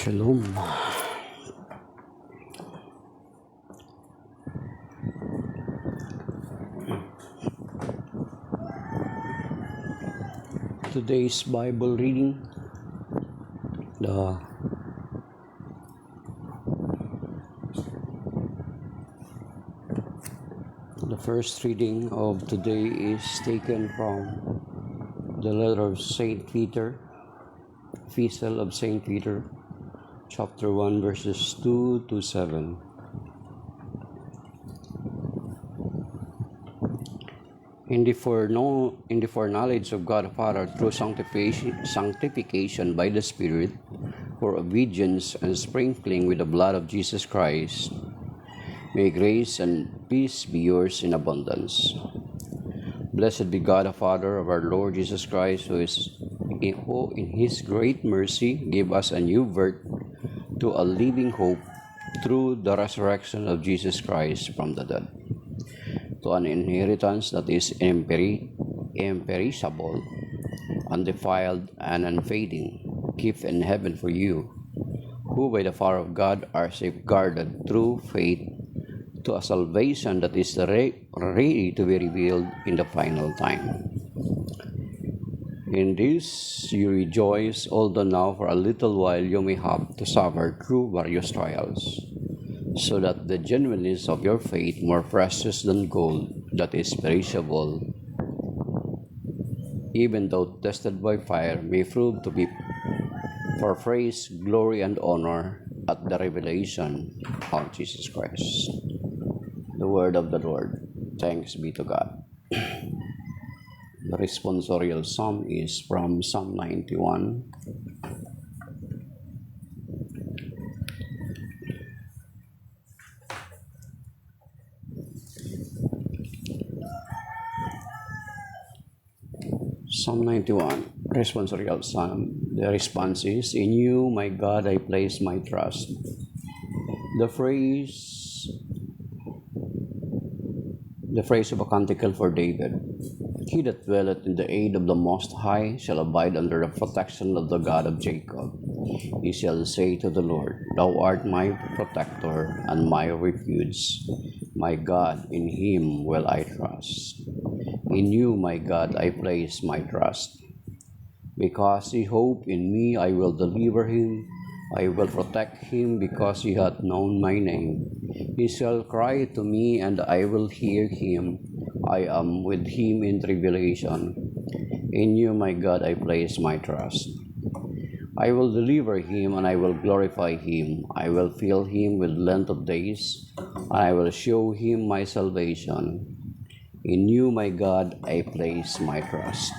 Shalom. Today's Bible reading, the first reading of today is taken from the letter of Saint Peter, Epistle of Saint Peter, chapter 1, verses 2 to 7. In the foreknowledge of God the Father through sanctification by the Spirit, for obedience and sprinkling with the blood of Jesus Christ, may grace and peace be yours in abundance. Blessed be God the Father of our Lord Jesus Christ, who in His great mercy gave us a new birth to a living hope through the resurrection of Jesus Christ from the dead, to an inheritance that is imperishable, undefiled, and unfading, kept in heaven for you, who by the power of God are safeguarded through faith to a salvation that is ready to be revealed in the final time. In this you rejoice, although now for a little while you may have to suffer through various trials, so that the genuineness of your faith, more precious than gold that is perishable, even though tested by fire, may prove to be for praise, glory, and honor at the revelation of Jesus Christ. The word of the Lord. Thanks be to God. The responsorial psalm is from Psalm 91. Psalm 91, responsorial psalm. The response is, "In you, my God, I place my trust." The phrase of a canticle for David. He that dwelleth in the aid of the Most High shall abide under the protection of the God of Jacob. He shall say to the Lord, Thou art my protector and my refuge. My God, in him will I trust. In you, my God, I place my trust. Because he hoped in me, I will deliver him. I will protect him because he hath known my name. He shall cry to me, and I will hear him. I am with him in tribulation. In you, my God, I place my trust. I will deliver him, and I will glorify him. I will fill him with length of days, and I will show him my salvation. In you, my God, I place my trust.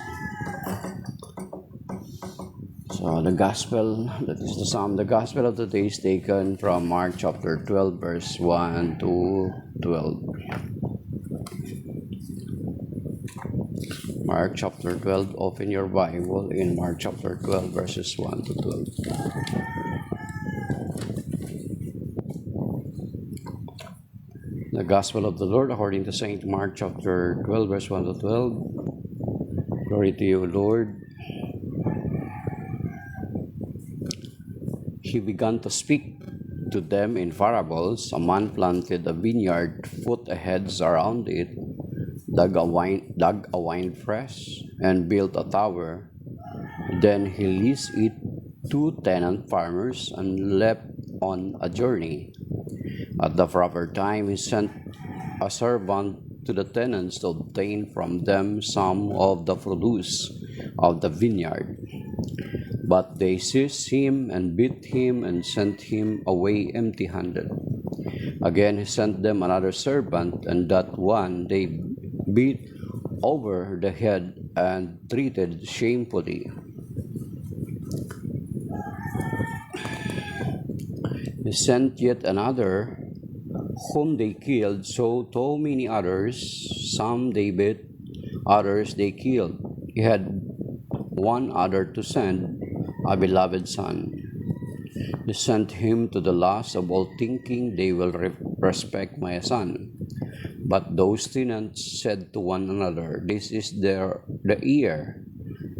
So the gospel, that is the psalm, the gospel of today is taken from Mark chapter 12, verse 1 to 12. Mark chapter 12, open your Bible in Mark chapter 12, verses 1 to 12. The gospel of the Lord according to St. Mark chapter 12, verse 1 to 12. Glory to you, Lord. He began to speak to them in parables. A man planted a vineyard, put a hedge around it, dug a wine press, and built a tower. Then he leased it to tenant farmers and left on a journey. At the proper time, he sent a servant to the tenants to obtain from them some of the produce of the vineyard. But they seized him and beat him and sent him away empty-handed. Again he sent them another servant, and that one they beat over the head and treated shamefully. He sent yet another, whom they killed, so many others. Some they beat, others they killed. He had one other to send, a beloved son. They sent him to the last of all, thinking they will respect my son. But those tenants said to one another, This is the heir.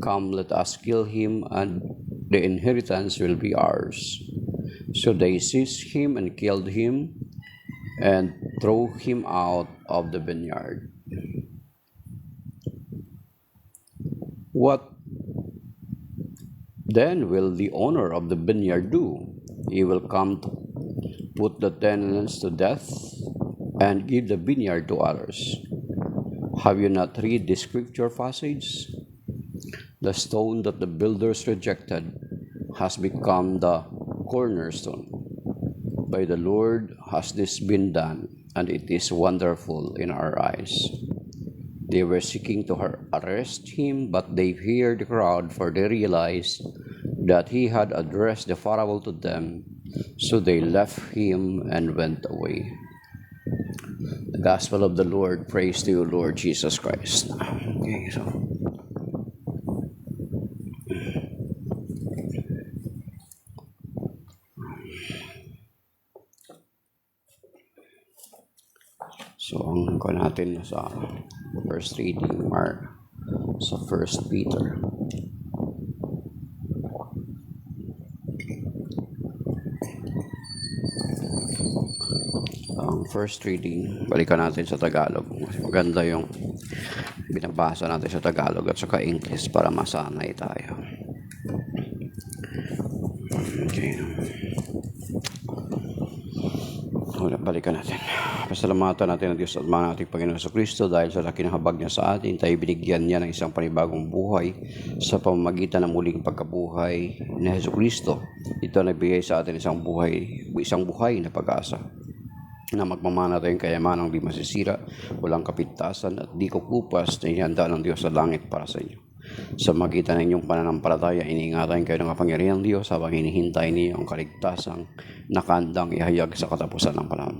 Come, let us kill him, and the inheritance will be ours. So they seized him and killed him and threw him out of the vineyard. What then will the owner of the vineyard do? He will come to put the tenants to death and give the vineyard to others. Have you not read this scripture passage? The stone that the builders rejected has become the cornerstone. By the Lord has this been done, and it is wonderful in our eyes. They were seeking to arrest him, but they feared the crowd, for they realized that he had addressed the parable to them. So they left him and went away. The Gospel of the Lord. Praise to you, Lord Jesus Christ. Okay, So ang natin sa first reading, sa 1 Peter. Ang first reading, balikan natin sa Tagalog. Maganda yung binabasa natin sa Tagalog at saka English para masanay tayo. Okay. Balikan natin. Pasalamatan natin ang Diyos at mga ating Panginoon sa Kristo dahil sa laki ng habag niya sa atin, tayo binigyan niya ng isang panibagong buhay sa pamamagitan ng muling pagkabuhay ni Hesus Kristo. Ito nagbigay sa atin isang buhay na pag-asa na magmamana tayong kayamanang di masisira, walang kapintasan at di kukupas na ihanda ng Diyos sa langit para sa inyo. Sa magitan ng inyong pananampalataya, iniingatan kayo ng kapangyarihang Diyos habang hinihintay niyo ang kaligtasang nakandang ihayag sa katapusan ng panahon.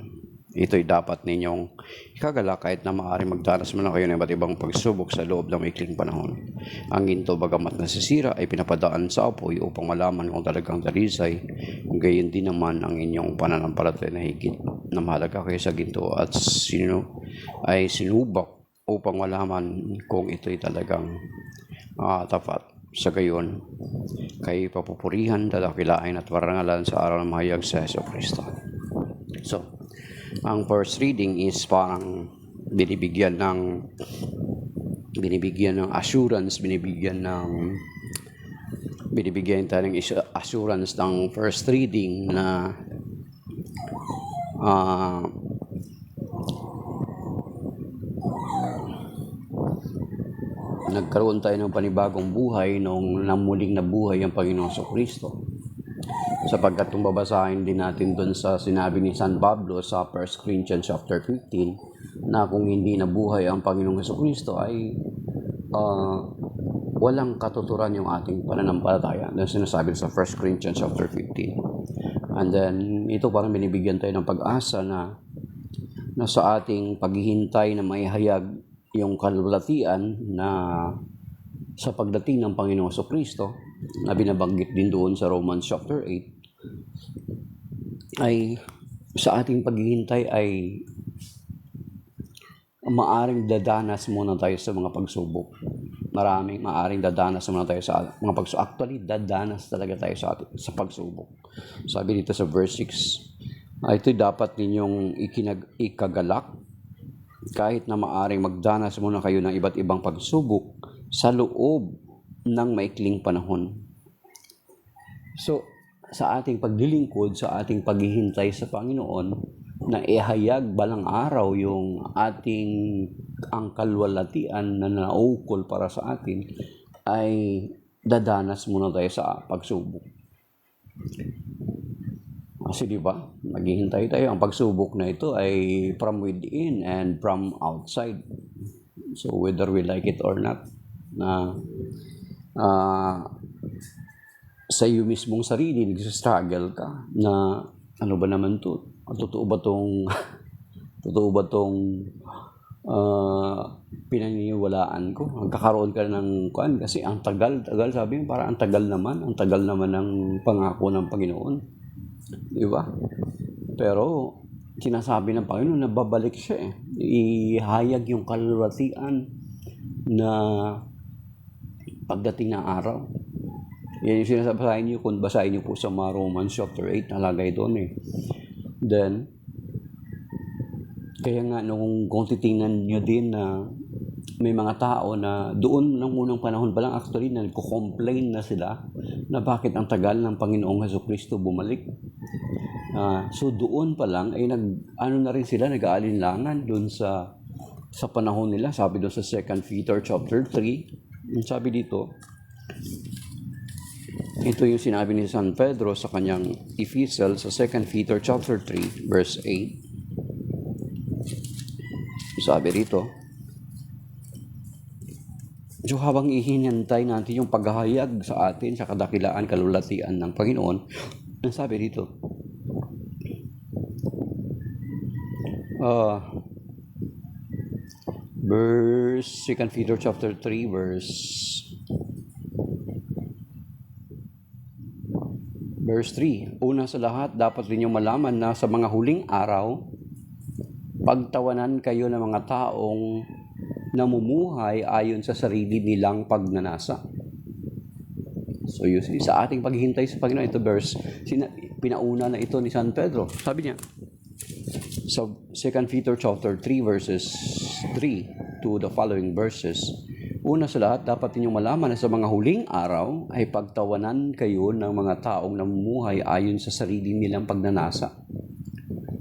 Ito'y dapat ninyong ikagala kahit na maaaring magdanas man kayo ng iba't ibang pagsubok sa loob ng maikling panahon. Ang ginto bagamat nasisira ay pinapadaan sa apoy upang malaman kung talagang dalisay. Gayon din naman ang inyong pananampalataya na higit na mahalaga kayo sa ginto at sino ay sinubak upang malaman kung ito'y talagang tapat. Sa gayon, kayo papupurihan, dadakilain at parangalan sa araw ng mahayag sa Hesus Kristo. So, ang first reading is parang binibigyan ng assurance, binibigyan tayo ng assurance ng first reading na nagkaroon tayo ng panibagong buhay nung namuling na buhay ang Panginoong Kristo. Sapagkat kung babasahin din natin doon sa sinabi ni San Pablo sa 1 Corinthians chapter 15 na kung hindi nabuhay ang Panginoong Kristo ay walang katuturan yung ating pananampalataya. Doon sinasabi sa 1 Corinthians chapter 15. And then ito parang binibigyan tayo ng pag-asa na sa ating paghihintay na maihayag yung kalulatian na sa pagdating ng Panginoong Kristo na binabanggit din doon sa Romans chapter 8 ay sa ating paghihintay ay maaring dadanas muna tayo sa mga pagsubok. Maraming maaring dadanas muna tayo sa mga pagsubok. Actually, dadanas talaga tayo sa pagsubok. Sabi dito sa verse 6, ito dapat ninyong ikagalak kahit na maaring magdanas muna kayo ng iba't ibang pagsubok sa loob ng maikling panahon. So, sa ating paglilingkod, sa ating paghihintay sa Panginoon, na ihayag balang araw yung ang kalwalatian na naukol para sa atin, ay dadanas muna tayo sa pagsubok. Kasi diba, maghihintay tayo. Ang pagsubok na ito ay from within and from outside. So whether we like it or not, na sa iyo mismong sarili, nagsistruggle ka na ano ba naman to? Totoo ba tong pinaniniwalaan ko? Magkakaroon ka ng kasi ang tagal, sabi mo, parang ang tagal naman ng pangako ng Panginoon. Diba? Pero sinasabi ng Panginoon na babalik siya ihayag yung kalulatian na pagdating ng araw. Yan yung sinasabahin niyo kung basahin niyo po sa mga Romans chapter 8, nalagay doon eh. Then, kaya nga kung titingnan niyo din na may mga tao na doon ng unang panahon pa lang actually na nagko-complain na sila na bakit ang tagal ng Panginoong Jesucristo bumalik. So doon pa lang ay na rin sila nag-aalinlangan doon sa panahon nila. Sabi doon sa 2 Peter chapter 3, sabi dito, ito yung sinabi ni San Pedro sa kanyang epistle sa 2 Peter chapter 3 verse 8. Sabi rito, so habang ihinantay natin yung paghahayag sa atin sa kadakilaan, kalulatian ng Panginoon, ang sabi dito, verse 2 Peter chapter 3 verse 3, una sa lahat, dapat ninyong malaman na sa mga huling araw, pagtawanan kayo ng mga taong namumuhay ayon sa sarili nilang pagnanasa. So usually sa ating paghihintay sa Panginoon, ito verse, pinauna na ito ni San Pedro. Sabi niya, sa 2 Peter chapter 3 verses 3 to the following verses, una sa lahat, dapat ninyong malaman na sa mga huling araw ay pagtawanan kayo ng mga taong namumuhay ayon sa sarili nilang pagnanasa.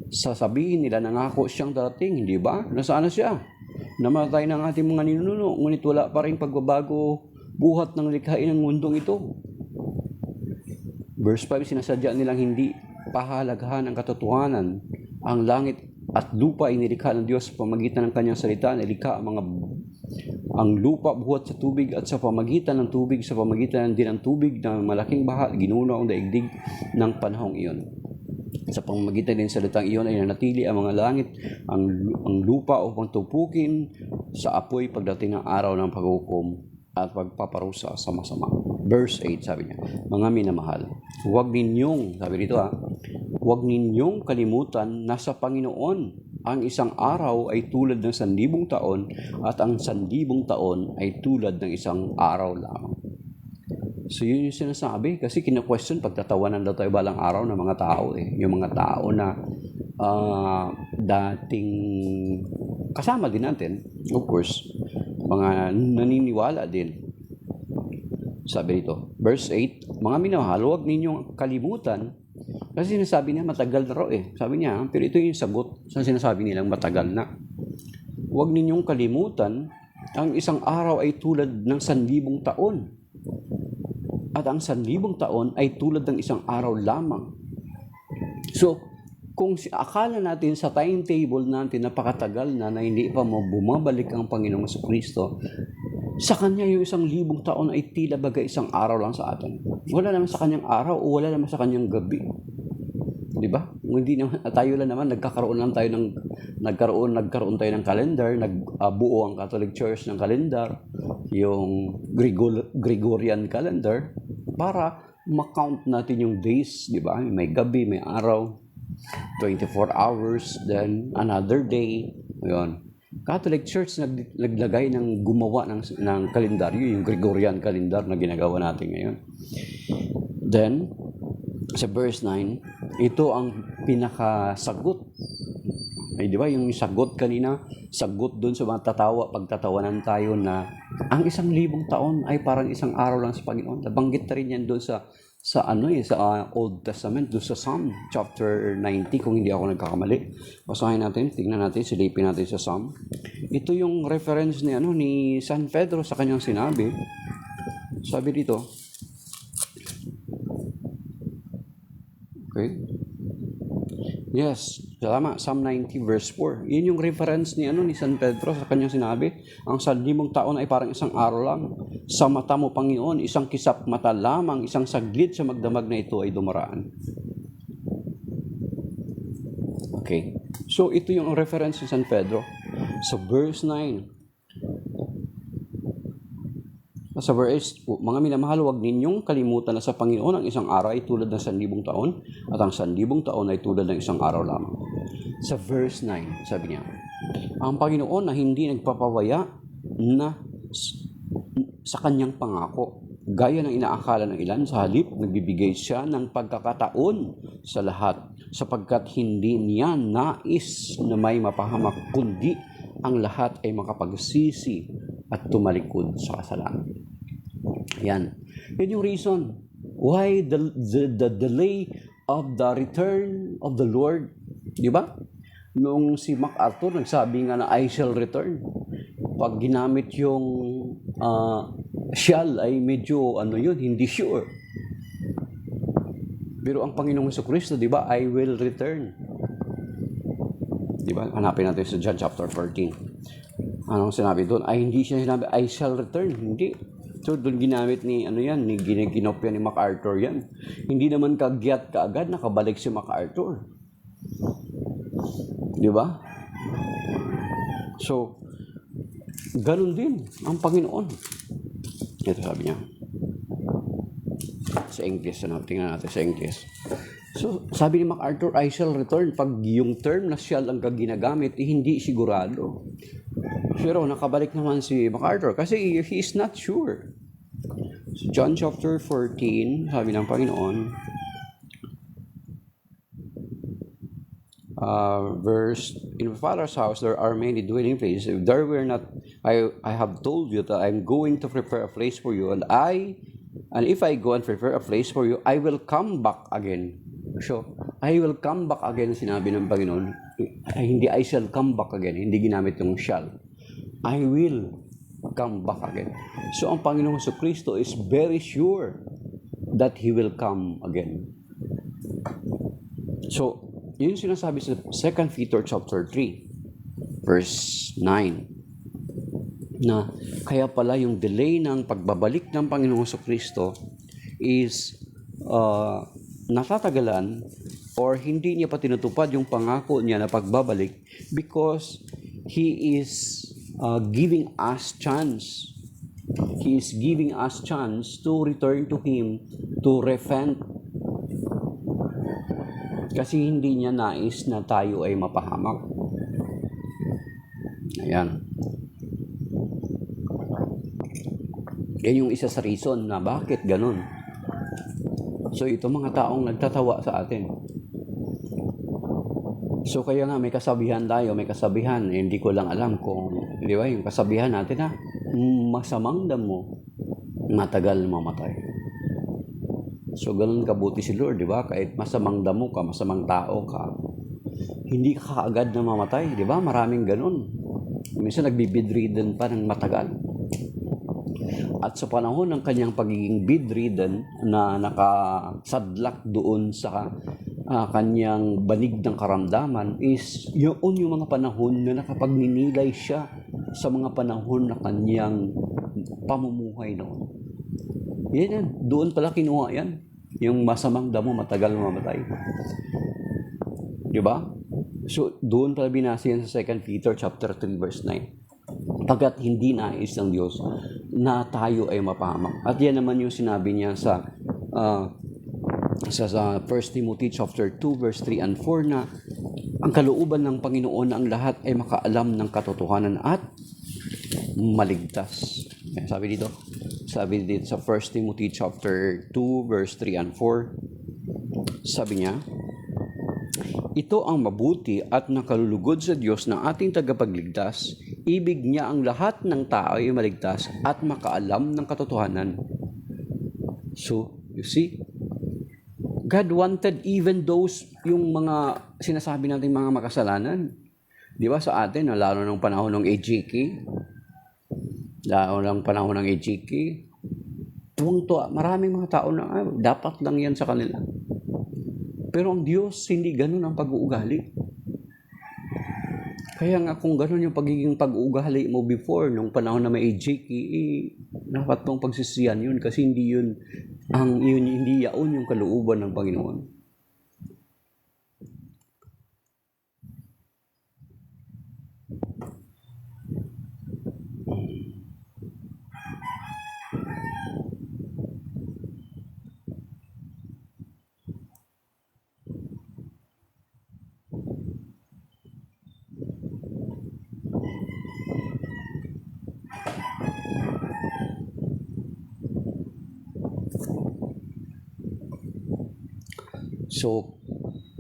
Sasabihin nila, nangako siyang darating, hindi ba? Nasaan na siya? Namatay ng ating mga ninuno, ngunit wala pa rin pagbabago buhat ng likhain ng mundong ito. Verse 5, sinasadya nilang hindi pahalagahan ang katotohanan. Ang langit at lupa ay nilikha ng Diyos sa pamagitan ng kanyang salita. Nilikha ang lupa buhat sa tubig at sa pamagitan ng tubig, sa pamagitan din ng tubig ng malaking baha, ginuno ang daigdig ng panahong iyon. Sa pamamagitan din sa salitang iyon ay nanatili ang mga langit, ang lupa upang tupukin sa apoy pagdating ng araw ng paghukom at pagpaparusa sa masama. Verse 8, sabi niya, mga minamahal, huwag ninyong kalimutan na sa Panginoon ang isang araw ay tulad ng 1,000 taon at ang 1,000 taon ay tulad ng isang araw lamang. So yun yung sinasabi, kasi kina-question pagtatawanan daw tayo balang araw ng mga tao yung mga tao na dating kasama din natin, of course, mga naniniwala din. Sabi dito, verse 8, mga minamahal, huwag ninyong kalimutan, kasi sinasabi niya matagal na raw sabi niya, pero ito yung sagot sa sinasabi nilang matagal na. Huwag ninyong kalimutan, ang isang araw ay tulad ng 1,000 taon. At ang 1,000 taon ay tulad ng isang araw lamang. So, kung akala natin sa timetable natin napakatagal na hindi pa bumabalik ang Panginoong Jesucristo, sa Kanya yung 1,000 taon ay tila bagay isang araw lang sa atin. Wala naman sa Kanyang araw o wala naman sa Kanyang gabi. Di ba? Hindi naman, tayo lang naman, nagkaroon tayo ng calendar, nagbuo ang Catholic Church ng calendar, yung Gregorian calendar, para ma-count natin yung days, di ba? May gabi, may araw, 24 hours, then another day, yun. Catholic Church naglagay gumawa ng kalendaryo, yung Gregorian calendar na ginagawa natin ngayon. Then, sa verse 9, ito ang pinakasagot. Ay, di ba, yung sagot kanina, sagot doon sa mga pagtatawanan tayo na ang 1,000 taon ay parang isang araw lang sa Panginoon. Nabanggit na rin yan doon sa Old Testament, doon sa Psalm chapter 90, kung hindi ako nagkakamali. Basahin natin, tingnan natin, silipin natin sa Psalm. Ito yung reference ni San Pedro sa kanyang sinabi. Sabi dito, okay. Yes, tama, Psalm 90 verse 4. Yun yung reference ni San Pedro sa kanyang sinabi. Ang 1,000 taon ay parang isang araw lang. Sa mata mo, Panginoon, isang kisap mata lamang, isang saglit sa magdamag na ito ay dumaraan. Okay. So ito yung reference ni San Pedro. Sa verse 9. Sa verse, mga minamahal, huwag ninyong kalimutan na sa Panginoon ang isang araw ay tulad ng 1,000 taon at ang 1,000 taon ay tulad ng isang araw lamang. Sa verse 9, sabi niya, ang Panginoon na hindi nagpapawaya na sa kanyang pangako Gaya ng inaakala ng ilan, sa halip, nagbibigay siya ng pagkakataon sa lahat, sapagkat hindi niya nais na may mapahamak, kundi ang lahat ay makapagsisi at tumalikod sa kasalanan. Yan. Yan yung reason why the delay of the return of the Lord. Di ba? Nung si MacArthur, nagsabi nga na I shall return. Pag ginamit yung shall ay medyo hindi sure. Pero ang Panginoong Jesucristo, di ba, I will return. Di ba? Hanapin natin sa John chapter 14. Anong sinabi doon? Ay hindi siya sinabi, I shall return. Hindi. So doon ginamit ni ginopya ni MacArthur yan. Hindi naman kagyat kaagad nakabalik si MacArthur. Di ba? So, ganun din ang Panginoon. Ito sabi niya. Sa English, tingnan natin sa English. So, sabi ni MacArthur, I shall return. Pag yung term na shall ang ginagamit, hindi sigurado. Pero nakabalik naman si MacArthur kasi he is not sure. So, John chapter 14, sabi ng Panginoon, verse, in my Father's house there are many dwelling places. If there were not, I have told you that I'm going to prepare a place for you, and if I go and prepare a place for you, I will come back again. So, I will come back again, sinabi ng Panginoon. Hindi I shall come back again, hindi ginamit yung shall. I will come back again. So, ang Panginoong Jesucristo is very sure that He will come again. So, yun yung sinasabi sa 2 Peter chapter 3, verse 9, na kaya pala yung delay ng pagbabalik ng Panginoong Jesucristo is natatagalan or hindi niya pa tinutupad yung pangako niya na pagbabalik because He is giving us chance. He is giving us chance to return to Him, to repent. Kasi hindi niya nais na tayo ay mapahamak. Ayan. Yan yung isa sa reason na bakit ganun. So ito mga taong nagtatawa sa atin. So kaya nga may kasabihan tayo, hindi ko lang alam kung, di ba, yung kasabihan natin na masamang damo, matagal mamatay. So ganun kabuti si Lord, di ba? Kahit masamang damo ka, masamang tao ka, hindi ka kaagad na mamatay, di ba? Maraming ganun. Minsan nagbibidridden pa ng matagal. At sa panahon ng kanyang pagiging bedridden na nakasadlak doon sa kanyang banig ng karamdaman is yung mga panahon na nakapagninilay siya sa mga panahon na kanyang pamumuhay noon. Yan. Doon pala kinuha yan. Yung masamang damo, matagal mamatay. Di ba? So, doon pala binasa yan sa 2 Peter chapter 3 verse 9. Pagkat hindi nais ng Diyos na tayo ay mapahamak. At yan naman yung sinabi niya sa 1 Timothy chapter 2 verse 3 and 4 na ang kalooban ng Panginoon na ang lahat ay makaalam ng katotohanan at maligtas. Sabi dito sa 1 Timothy chapter 2 verse 3 and 4, sabi niya, ito ang mabuti at nakalulugod sa Diyos na ating tagapagligtas. Ibig niya ang lahat ng tao ay maligtas at makaalam ng katotohanan. So, you see, God wanted even those, yung mga sinasabi natin mga makasalanan. Di ba sa atin, lalo ng panahon ng AGK, tuwang-tuwa, maraming mga tao na dapat lang yan sa kanila. Pero ang Diyos, hindi ganun ang pag-uugali. Kaya nga kung ganun yung pagiging pag-uugali mo before, nung panahon na may AGK, dapat mong pagsisiyan yun kasi hindi yaon yung kalooban ng Panginoon. So,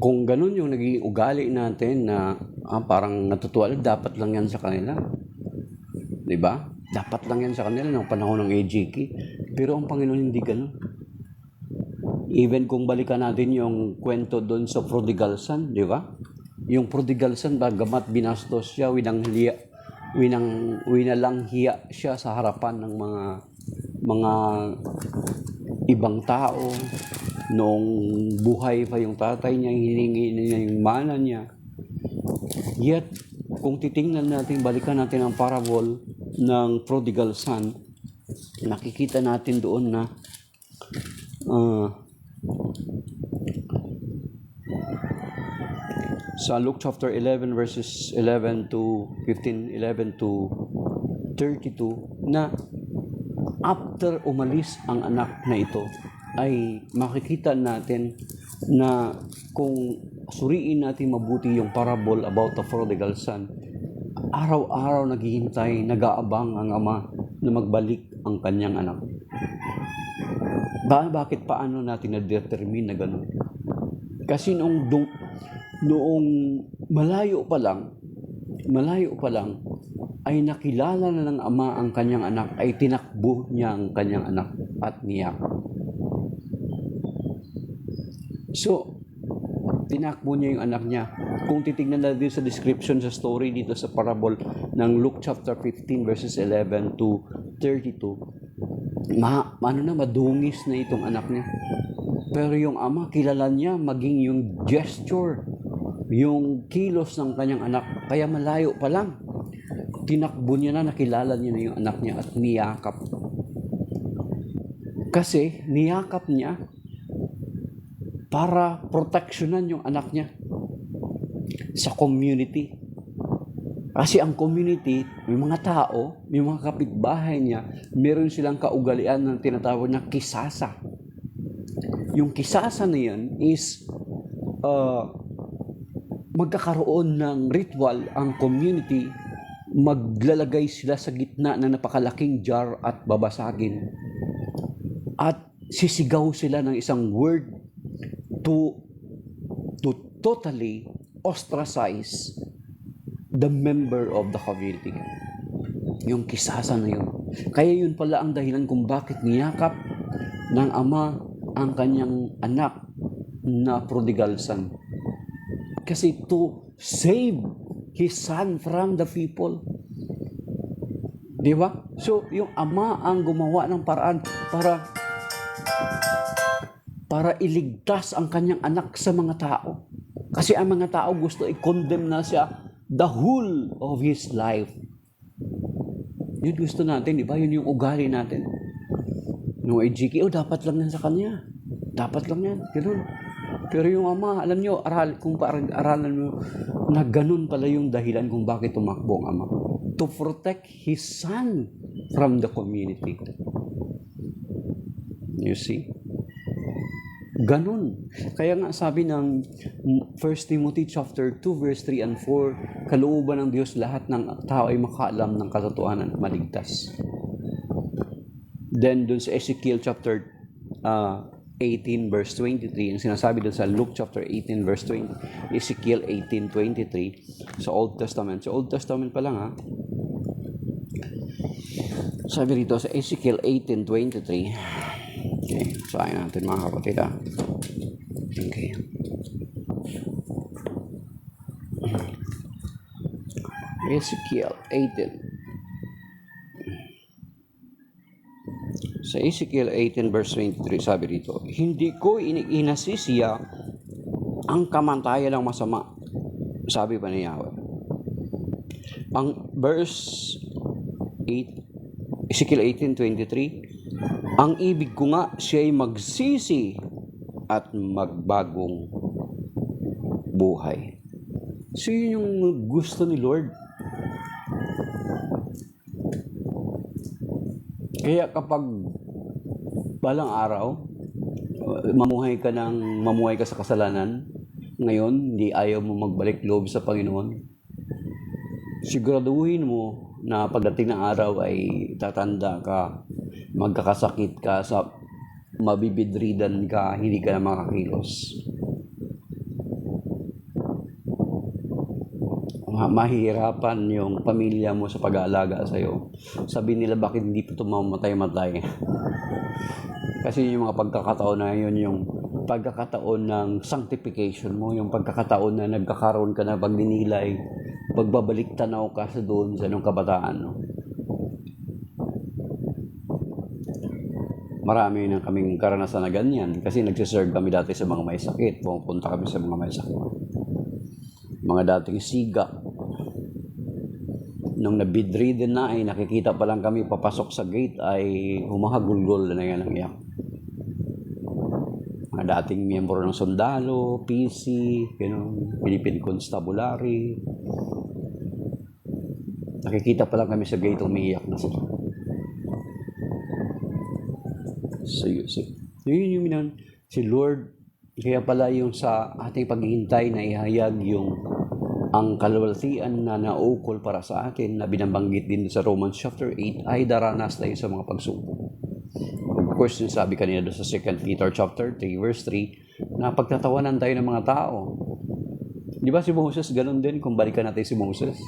kung ganun yung naging ugali natin na parang natutuwa, dapat lang yan sa kanila. Diba? Dapat lang yan sa kanila ng panahon ng AGK. Pero ang Panginoon hindi ganun. Even kung balikan natin yung kwento doon sa prodigal son, di ba? Yung prodigal son, bagamat binastos siya, winalang hiya siya sa harapan ng mga ibang tao. Noong buhay pa yung tatay niya, hiningi niya yung mana niya. Yet, kung titingnan natin, balikan natin ang parable ng prodigal son, nakikita natin doon na sa Luke chapter 11 verses 11 to 15, 11 to 32, na after umalis ang anak na ito, ay makikita natin na kung suriin natin mabuti yung parable about the prodigal son, araw-araw naghihintay, nag-aabang ang ama na magbalik ang kanyang anak. Bakit paano natin na-determine na gano'n? Kasi noong malayo pa lang, ay nakilala na ng ama ang kanyang anak, ay tinakbo niya ang kanyang anak at niyakap. So, tinakbo niya yung anak niya. Kung titignan natin sa description sa story dito sa parable ng Luke chapter 15 verses 11 to 32, madungis na itong anak niya. Pero yung ama, kilala niya maging yung gesture, yung kilos ng kanyang anak. Kaya malayo pa lang, tinakbo niya na, nakilala niya na yung anak niya at niyakap. Kasi niyakap niya para proteksyonan yung anak niya sa community. Kasi ang community, may mga tao, may mga kapitbahay niya, meron silang kaugalian ng tinatawag na kisasa. Yung kisasa na yan is magkakaroon ng ritual ang community, maglalagay sila sa gitna ng napakalaking jar at babasagin. At sisigaw sila ng isang word to totally ostracize the member of the community. Yung kisasa na yun. Kaya yun pala ang dahilan kung bakit niyakap ng ama ang kanyang anak na prodigal son. Kasi to save his son from the people. Di ba? So, yung ama ang gumawa ng paraan para iligtas ang kanyang anak sa mga tao. Kasi ang mga tao gusto i-condemn na siya the whole of his life. Yun gusto natin, di ba? Yun yung ugali natin. No, AGK, dapat lang yan sa kanya. Dapat lang yan. Ganun. Pero yung ama, alam nyo, aralan mo na ganun pala yung dahilan kung bakit tumakbo ang ama. To protect his son from the community. You see? Ganun. Kaya nga sabi ng 1 Timothy chapter 2 verse 3 and 4, kalooban ng Diyos lahat ng tao ay makaalam ng katotohanan at maligtas. Then dun sa Ezekiel chapter 18 verse 23, ang sinasabi dun sa Luke chapter 18 verse 20, Ezekiel 18:23 sa Old Testament. Sa Old Testament pa lang ha. Sabi rito sa Ezekiel 18:23. Okay, sayan natin mga kapatid ha. Okay. Ezekiel 18. Sa Ezekiel 18 verse 23, sabi dito, hindi ko inasisiya ang kamantayan ng masama. Sabi pa ni Yahweh. Ang verse 8, Ezekiel 18:23, ang ibig ko nga siya'y magsisi at magbagong buhay. So yun yung gusto ni Lord. Kaya kapag balang araw, mamuhay ka sa kasalanan, ngayon, hindi ayaw mo magbalik loob sa Panginoon, siguraduhin mo na pagdating ng araw ay tatanda ka, magkakasakit ka, mabibidridan ka, hindi ka na makakilos. mahihirapan yung pamilya mo sa pag-aalaga sa'yo. Sabi nila, bakit hindi pa ito mamatay-matay? Kasi yung mga pagkakataon na yun, yung pagkakataon ng sanctification mo, yung pagkakataon na nagkakaroon ka na pagninilay, pagbabalik tanaw ka sa doon sa nung kabataan. No? Marami na kaming karanasan na ganyan kasi nagsiserve kami dati sa mga may sakit. Pumunta kami sa mga may sakit. Mga dating siga. Nung na-bedridden na ay nakikita pa lang kami papasok sa gate ay humahagulgol na yan ang iyak. Mga dating miyembro ng sundalo, PC, Philippine Constabulary. Nakikita pa lang kami sa gate umiiyak na sila. So, yun yung si Lord, kaya pala yung sa ating paghihintay na ihayag yung ang kalwalhatian na naukol para sa atin na binabanggit din sa Romans chapter 8 ay daranas tayo sa mga pagsubok. Of course, yung sabi kanina doon sa 2 Peter chapter 3 verse 3 na pagtatawanan tayo ng mga tao. Di ba si Moses ganun din kung balikan natin si Moses?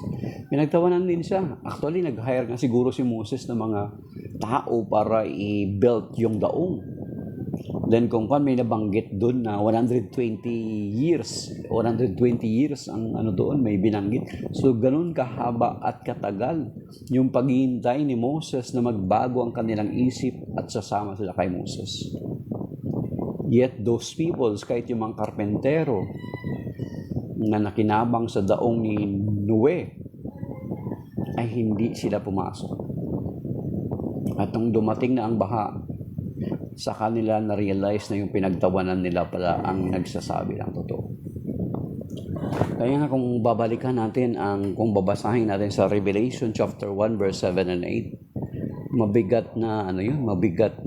Pinagtawanan din siya. Actually, nag-hire nga siguro si Moses ng mga tao para i-build yung daong. Then kung may nabanggit doon na 120 years ang doon may binanggit. So ganun kahaba at katagal yung paghihintay ni Moses na magbago ang kanilang isip at sasama sila kay Moses. Yet those people, kahit yung mga karpentero na nakinabang sa daong ni Noe, ay hindi sila pumasok. At nung dumating na ang baha, sa kanila na-realize na yung pinagtawanan nila pala ang nagsasabi ng totoo. Kaya nga kung babalikan natin kung babasahin natin sa Revelation chapter 1 verse 7 and 8, mabigat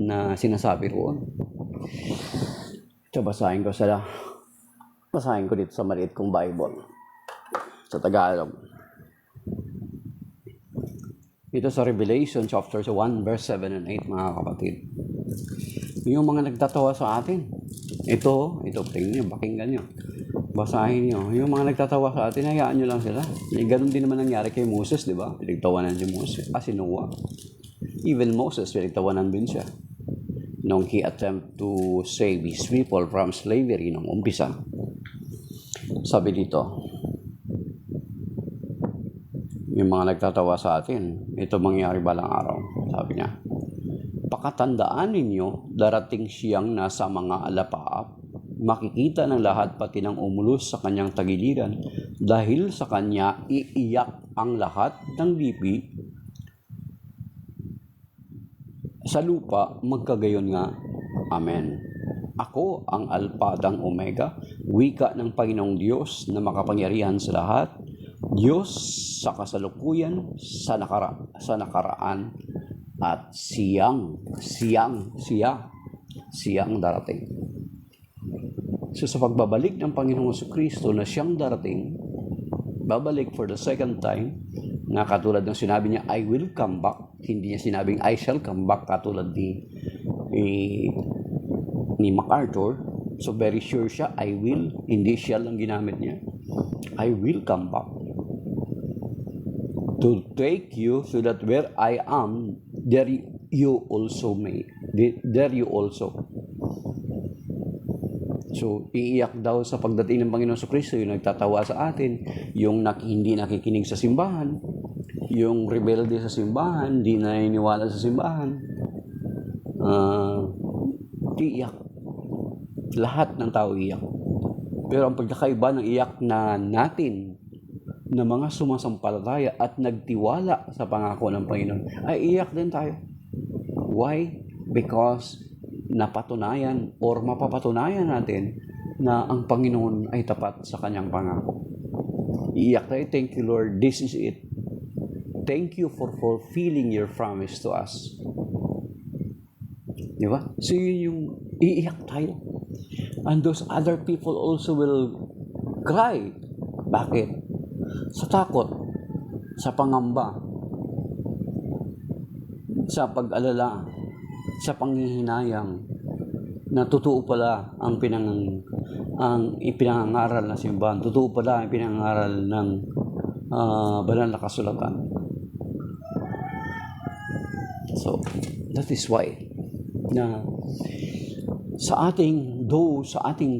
na sinasabi roon. So basahin ko dito sa maliit kong Bible sa Tagalog. Ito sa Revelation chapter 1 verse 7 and 8, mga kapatid. Yung mga nagtatawa sa atin. Ito, tingnan nyo, pakinggan nyo. Basahin nyo. Yung mga nagtatawa sa atin, hayaan nyo lang sila. Ganun din naman nangyari kay Moses, di ba? Pinagtawanan si Moses. Si Noah. Even Moses, pinagtawanan din siya. Nung he attempt to save his people from slavery nung umpisa. Sabi dito, yung mga nagtatawa sa atin, ito mangyari balang araw. Sabi niya, pakatandaan ninyo, darating siyang nasa mga alapaap, makikita ng lahat pati ng umulos sa kanyang tagiliran, dahil sa kanya iiyak ang lahat ng lipi sa lupa, magkagayon nga. Amen. Ako ang Alpha at ang Omega, wika ng Panginoong Diyos na makapangyarihan sa lahat, Diyos sa kasalukuyan, sa nakaraan, at siyang darating. So sa pagbabalik ng Panginoong Jesucristo na siyang darating, babalik for the second time, na katulad ng sinabi niya, I will come back. Hindi niya sinabing, I shall come back, katulad ni MacArthur. So very sure siya, I will. Hindi shall ang ginamit niya. I will come back to take you so that where I am, there you also. So, iiyak daw sa pagdating ng Panginoon Jesucristo, yung nagtatawa sa atin, yung hindi nakikinig sa simbahan, yung rebelde sa simbahan, hindi naniniwala sa simbahan, iiyak. Lahat ng tao iiyak. Pero ang pagkakaiba ng iyak na natin, na mga sumasampalataya at nagtiwala sa pangako ng Panginoon, ay iiyak din tayo. Why? Because napatunayan or mapapatunayan natin na ang Panginoon ay tapat sa kanyang pangako. Iiyak tayo, thank you Lord, this is it. Thank you for fulfilling your promise to us. Di ba? So yun yung iiyak tayo. And those other people also will cry. Bakit? Sa takot, sa pangamba, sa pag-alala, sa panghihinayang, na totoo pala ang ipinangangaral ng simbahan, totoo pala ang ipinangangaral ng banal na kasulatan. So, that is why na sa ating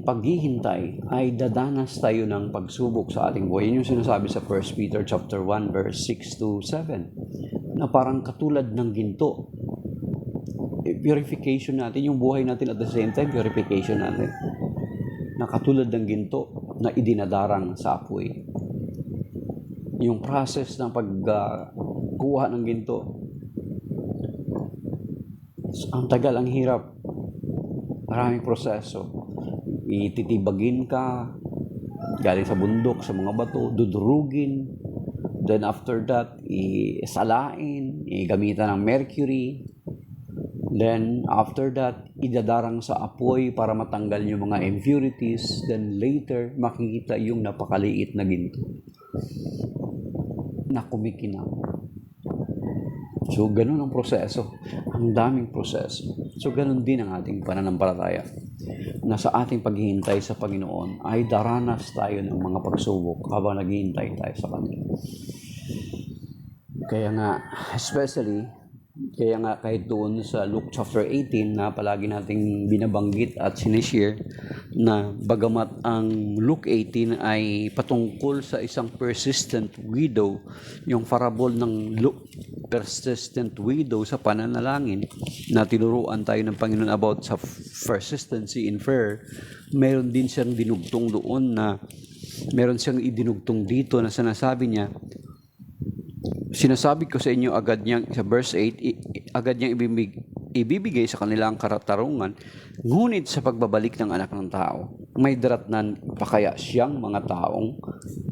paghihintay ay dadanas tayo ng pagsubok sa ating buhay. Yun yung sinasabi sa 1 Peter chapter 1 verse 6 to 7 na parang katulad ng ginto. Purification natin, yung buhay natin at the same time, purification natin. Na katulad ng ginto na idinadarang sa apoy. Yung process ng pagkuha ng ginto, ang tagal, ang hirap. Maraming proseso. Ititibagin ka, galing sa bundok, sa mga bato, dudurugin. Then after that, isalain, gamitan ng mercury. Then after that, idadarang sa apoy para matanggal yung mga impurities. Then later, makikita yung napakaliit na ginto na kumikinang. So, ganun ang proseso. Ang daming proseso. So, ganun din ang ating pananampalataya. Na sa ating paghihintay sa Panginoon ay daranas tayo ng mga pagsubok habang naghihintay tayo sa Kanya. Kaya nga, kahit doon sa Luke chapter 18 na palagi nating binabanggit at sinishare na bagamat ang Luke 18 ay patungkol sa isang persistent widow, yung parable ng persistent widow sa pananalangin na tinuruan tayo ng Panginoon about sa persistency in prayer, meron din siyang dinugtong doon na meron siyang idinugtong dito na sinasabi niya, sinasabi ko sa inyo agad niyang, sa verse 8, agad niyang ibibigay sa kanilang karatarungan, ngunit sa pagbabalik ng anak ng tao, may daratnan pa kaya siyang mga taong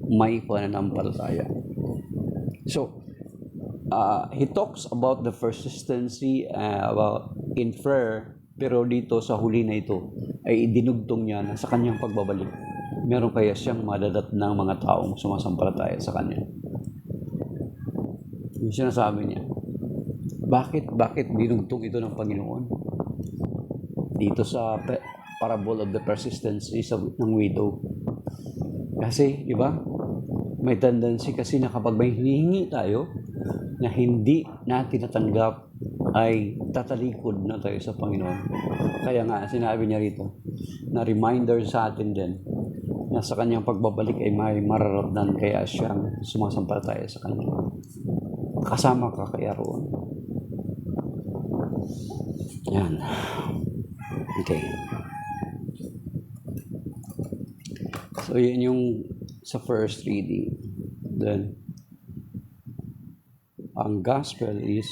may pananampalataya. So, he talks about the persistency about in prayer, pero dito sa huli na ito, ay idinugtong niya na sa kanyang pagbabalik, meron kaya siyang madadatnang mga taong sumasampalataya sa kanya. Yung sinasabi niya, bakit dinugtong ito ng Panginoon? Dito sa parable of the persistency ng widow. Kasi, di ba, may tendency kasi na kapag may hinihingi tayo na hindi natin natanggap, ay tatalikod na tayo sa Panginoon. Kaya nga, sinabi niya rito, na reminder sa atin din, na sa kanyang pagbabalik ay may mararamdaman kaya siyang sumasampalataya sa kanya. Kasama ka kaya roon. Yan. Okay. So, yun yung sa first reading. Then, ang gospel is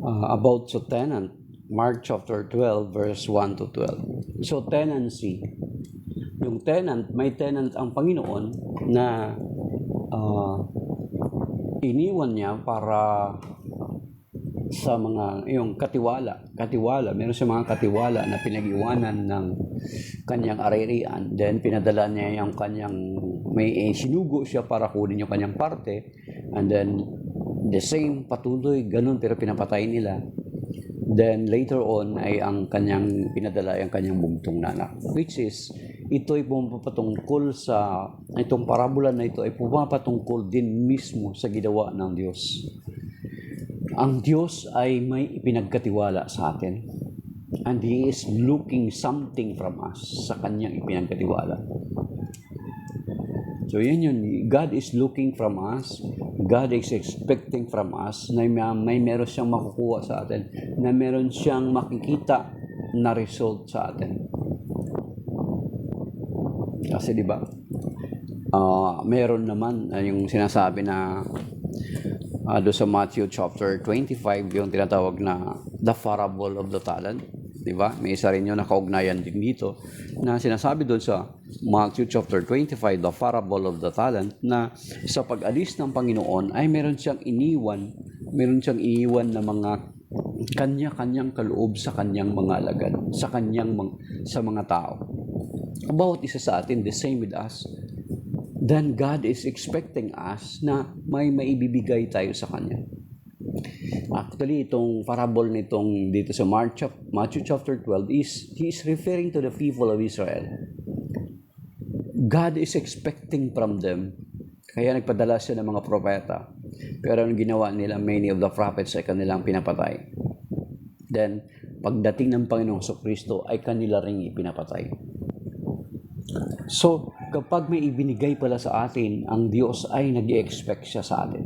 about sa tenant. Mark chapter 12, verse 1 to 12. So, tenancy. Yung tenant, may tenant ang Panginoon na iniwan niya para sa mga yung katiwala. Meron siya mga katiwala na pinag-iwanan ng kanyang ari-arian. Then pinadala niya yung kanyang sinugo siya para kunin yung kanyang parte. And then the same patuloy ganun pero pinapatay nila. Then later on ay ang kanyang pinadala ang kanyang bugtong na anak, which is ito ay pumapatungkol sa itong parabola na ito ay pumapatungkol din mismo sa ginawa ng Diyos. Ang Diyos ay may ipinagkatiwala sa atin, and He is looking something from us sa kanyang ipinagkatiwala. So yun, God is looking from us, God is expecting from us na may meron siyang makukuha sa atin, na meron siyang makikita na result sa atin. Kasi di ba, meron naman yung sinasabi na doon sa Matthew chapter 25, yung tinatawag na the parable of the talent. Di ba? May isa rin yung nakaugnayan din dito na sinasabi doon sa Matthew chapter 25, the parable of the talent, na sa pag-alis ng Panginoon ay meron siyang iniwan na mga kanya-kanyang kaloob sa kanyang mga alagad, sa mga tao. About isa sa atin, the same with us. Then God is expecting us na may maibibigay tayo sa Kanya. Actually, itong parable nitong dito sa Matthew chapter 12 He is referring to the people of Israel. God is expecting from them. Kaya nagpadala siya ng mga propeta. Pero ang ginawa nila, many of the prophets ay kanilang pinapatay. Then, pagdating ng Panginoong Kristo ay kanila ring ipinapatay. So, kapag may ibinigay pala sa atin, ang Diyos ay nag-i-expect siya sa atin.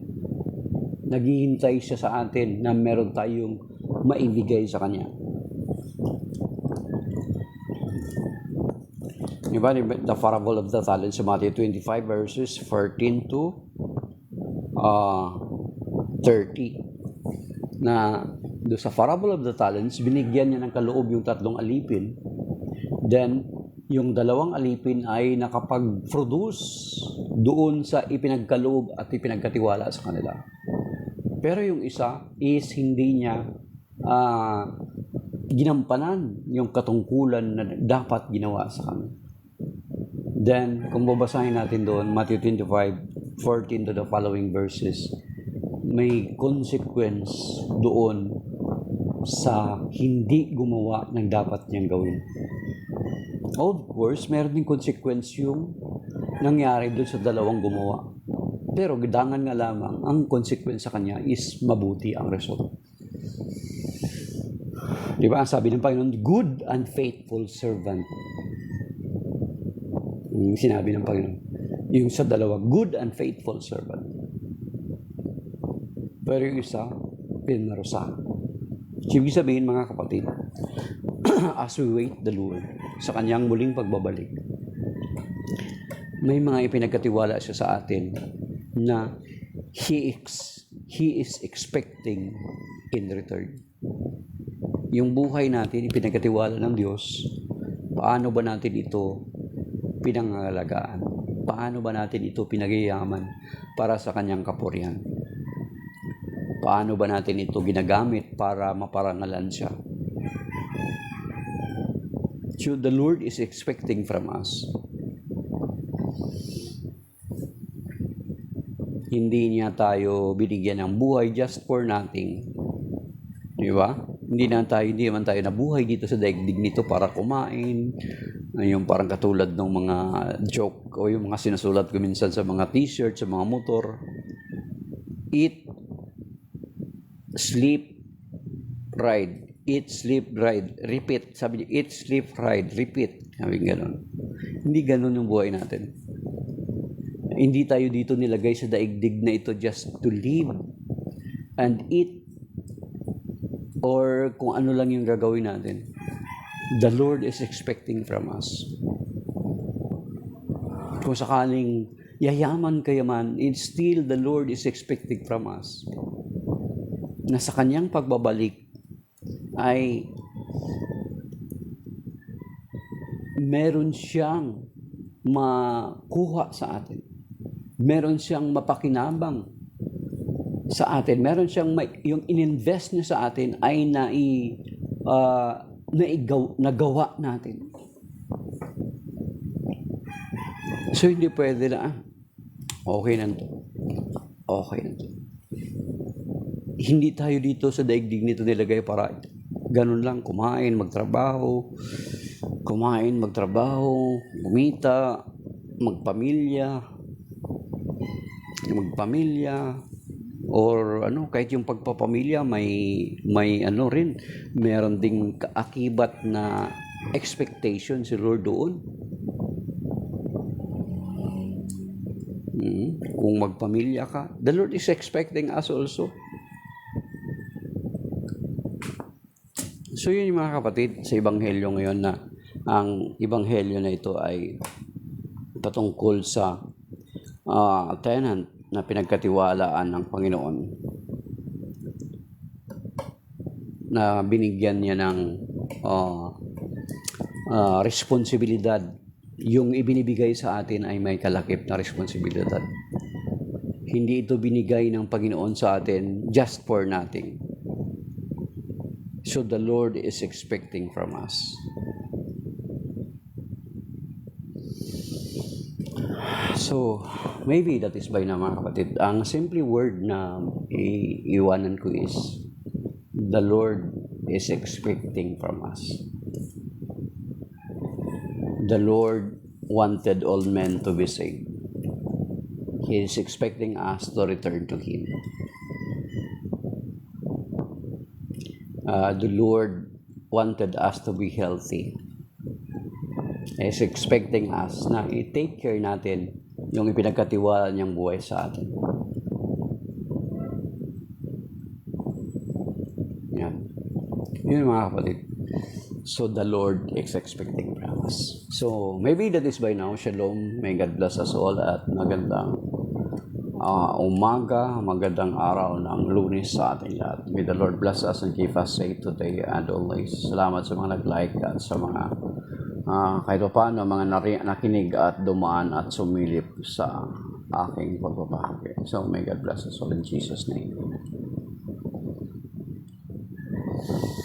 Naghihintay siya sa atin na meron tayong maibigay sa Kanya. Diba? The parable of the talents sa Matthew 25 verses 14 to 30. Na doon sa parable of the talents, binigyan niya ng kaloob yung 3 alipin. Then, yung 2 alipin ay nakapag-produce doon sa ipinagkaloob at ipinagkatiwala sa kanila. Pero yung isa is hindi niya ginampanan yung katungkulan na dapat ginawa sa kanila. Then, kung babasahin natin doon, Matthew 25, 14 to the following verses, may consequence doon sa hindi gumawa ng dapat niyang gawin. Of course, meron din consequence yung nangyari doon sa 2 gumawa. Pero gidangan nga lamang, ang consequence sa kanya is mabuti ang result. Di ba? Ang sabi ng Panginoon, good and faithful servant. Sinabi ng Panginoon. Yung sa 2, good and faithful servant. Pero yung isa, pinarusa. Ibig sabihin, mga kapatid, as we wait the Lord sa Kanyang muling pagbabalik, may mga ipinagkatiwala siya sa atin na He is expecting in return. Yung buhay natin, ipinagkatiwala ng Diyos, paano ba natin ito pinangangalagaan? Paano ba natin ito pinagyayaman para sa Kanyang kapurihan? Paano ba natin ito ginagamit para maparangalan siya? So the Lord is expecting from us. Hindi niya tayo binigyan ng buhay just for nothing. Di ba? Hindi naman tayo nabuhay dito sa daigdig nito para kumain. Yung parang katulad ng mga joke o yung mga sinusulat ko minsan sa mga t-shirt, sa mga motor. Eat, sleep, ride. Eat, sleep, ride. Repeat. Sabi niya, eat, sleep, ride. Repeat. Sabi gano'n. Hindi gano'n yung buhay natin. Hindi tayo dito nilagay sa daigdig na ito just to live and eat or kung ano lang yung gagawin natin. The Lord is expecting from us. Kung sakaling yayaman kayaman, it's still the Lord is expecting from us na sa Kanyang pagbabalik ay meron siyang makuha sa atin. Meron siyang mapakinabang sa atin. Meron siyang yung ininvest niya sa atin ay nagawa natin. So, hindi pwede na, okay na to. Okay na to. Hindi tayo dito sa daigdig nito nilagay para ganun lang, kumain, magtrabaho, kumita, magpamilya, or kahit yung pagpapamilya may rin, meron ding kaakibat na expectation si Lord doon. Kung magpamilya ka, the Lord is expecting us also. So yun yung mga kapatid sa Ebanghelyo ngayon, na ang Ebanghelyo na ito ay patungkol sa tenant na pinagkatiwalaan ng Panginoon, na binigyan niya ng responsibilidad. Yung ibinibigay sa atin ay may kalakip na responsibilidad. Hindi ito binigay ng Panginoon sa atin just for nothing. So the Lord is expecting from us. So, maybe that is by na mga kapatid. Ang simple word na iiwanan ko is, the Lord is expecting from us. The Lord wanted all men to be saved. He is expecting us to return to Him. The Lord wanted us to be healthy. He is expecting us na i-take care natin yung ipinagkatiwala niyang buhay sa atin. Yan. Yun mga kapatid. So the Lord is expecting from us. So maybe that is by now. Shalom. May God bless us all at magandang umaga, magandang araw ng Lunes sa ating lahat. May the Lord bless us and keep us safe today and always. Salamat sa mga nag-like at sa mga kahit pa paano mga nakinig at dumaan at sumilip sa aking pagbabahagi. So may God bless us all in Jesus' name.